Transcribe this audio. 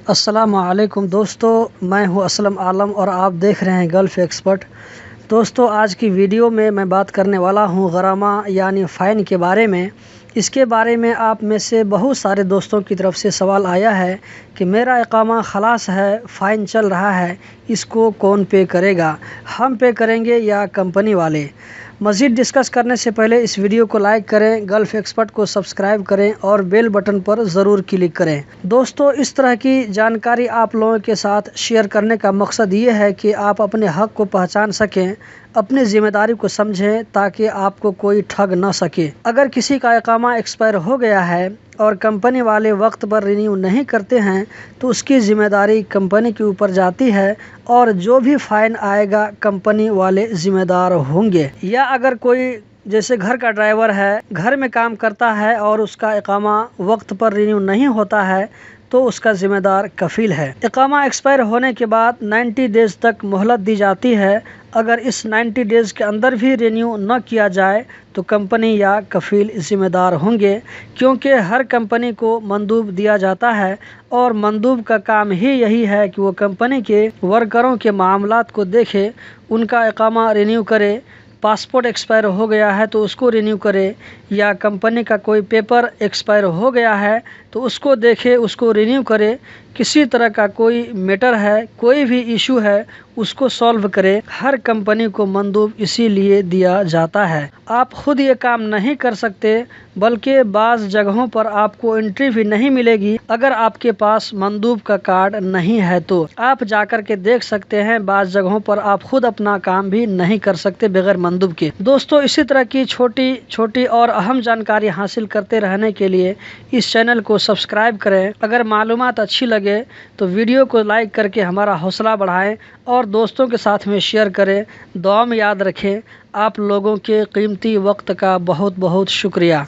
السلام علیکم دوستو، میں ہوں اسلم عالم اور آپ دیکھ رہے ہیں گلف ایکسپرٹ۔ دوستو، آج کی ویڈیو میں بات کرنے والا ہوں غرامہ یعنی فائن کے بارے میں۔ اس کے بارے میں آپ میں سے بہت سارے دوستوں کی طرف سے سوال آیا ہے کہ میرا اقامہ خلاص ہے، فائن چل رہا ہے، اس کو کون پے کرے گا؟ ہم پے کریں گے یا کمپنی والے؟ مزید ڈسکس کرنے سے پہلے اس ویڈیو کو لائک کریں، گلف ایکسپرٹ کو سبسکرائب کریں اور بیل بٹن پر ضرور کلک کریں۔ دوستو، اس طرح کی جانکاری آپ لوگوں کے ساتھ شیئر کرنے کا مقصد یہ ہے کہ آپ اپنے حق کو پہچان سکیں، اپنی ذمہ داری کو سمجھیں تاکہ آپ کو کوئی ٹھگ نہ سکے۔ اگر کسی کا اقامہ ایکسپائر ہو گیا ہے اور کمپنی والے وقت پر رینیو نہیں کرتے ہیں تو اس کی ذمہ داری کمپنی کے اوپر جاتی ہے اور جو بھی فائن آئے گا کمپنی والے ذمہ دار ہوں گے۔ یا اگر کوئی جیسے گھر کا ڈرائیور ہے، گھر میں کام کرتا ہے اور اس کا اقامہ وقت پر رینیو نہیں ہوتا ہے تو اس کا ذمہ دار کفیل ہے۔ اقامہ ایکسپائر ہونے کے بعد 90 ڈیز تک مہلت دی جاتی ہے۔ اگر اس 90 ڈیز کے اندر بھی رینیو نہ کیا جائے تو کمپنی یا کفیل ذمہ دار ہوں گے، کیونکہ ہر کمپنی کو مندوب دیا جاتا ہے اور مندوب کا کام ہی یہی ہے کہ وہ کمپنی کے ورکروں کے معاملات کو دیکھے، ان کا اقامہ رینیو کرے۔ پاسپورٹ ایکسپائر ہو گیا ہے تو اس کو رینیو کرے، یا کمپنی کا کوئی پیپر ایکسپائر ہو گیا ہے تو اس کو دیکھے، اس کو رینیو کرے۔ کسی طرح کا کوئی میٹر ہے، کوئی بھی ایشو ہے، اس کو سالو کرے۔ ہر کمپنی کو مندوب اسی لیے دیا جاتا ہے۔ آپ خود یہ کام نہیں کر سکتے، بلکہ بعض جگہوں پر آپ کو انٹری بھی نہیں ملے گی اگر آپ کے پاس مندوب کا کارڈ نہیں ہے تو۔ آپ جا کر کے دیکھ سکتے ہیں، بعض جگہوں پر آپ خود اپنا کام بھی نہیں کر سکتے بغیر مندوب کے۔ دوستو، اسی طرح کی چھوٹی چھوٹی اور اہم جانکاری حاصل کرتے رہنے کے لیے اس چینل کو سبسکرائب کریں۔ اگر معلومات اچھی لگے تو ویڈیو کو لائک کر کے ہمارا حوصلہ بڑھائیں اور دوستوں کے ساتھ میں شیئر کریں۔ دعا میں یاد رکھیں۔ آپ لوگوں کے قیمتی وقت کا بہت بہت شکریہ۔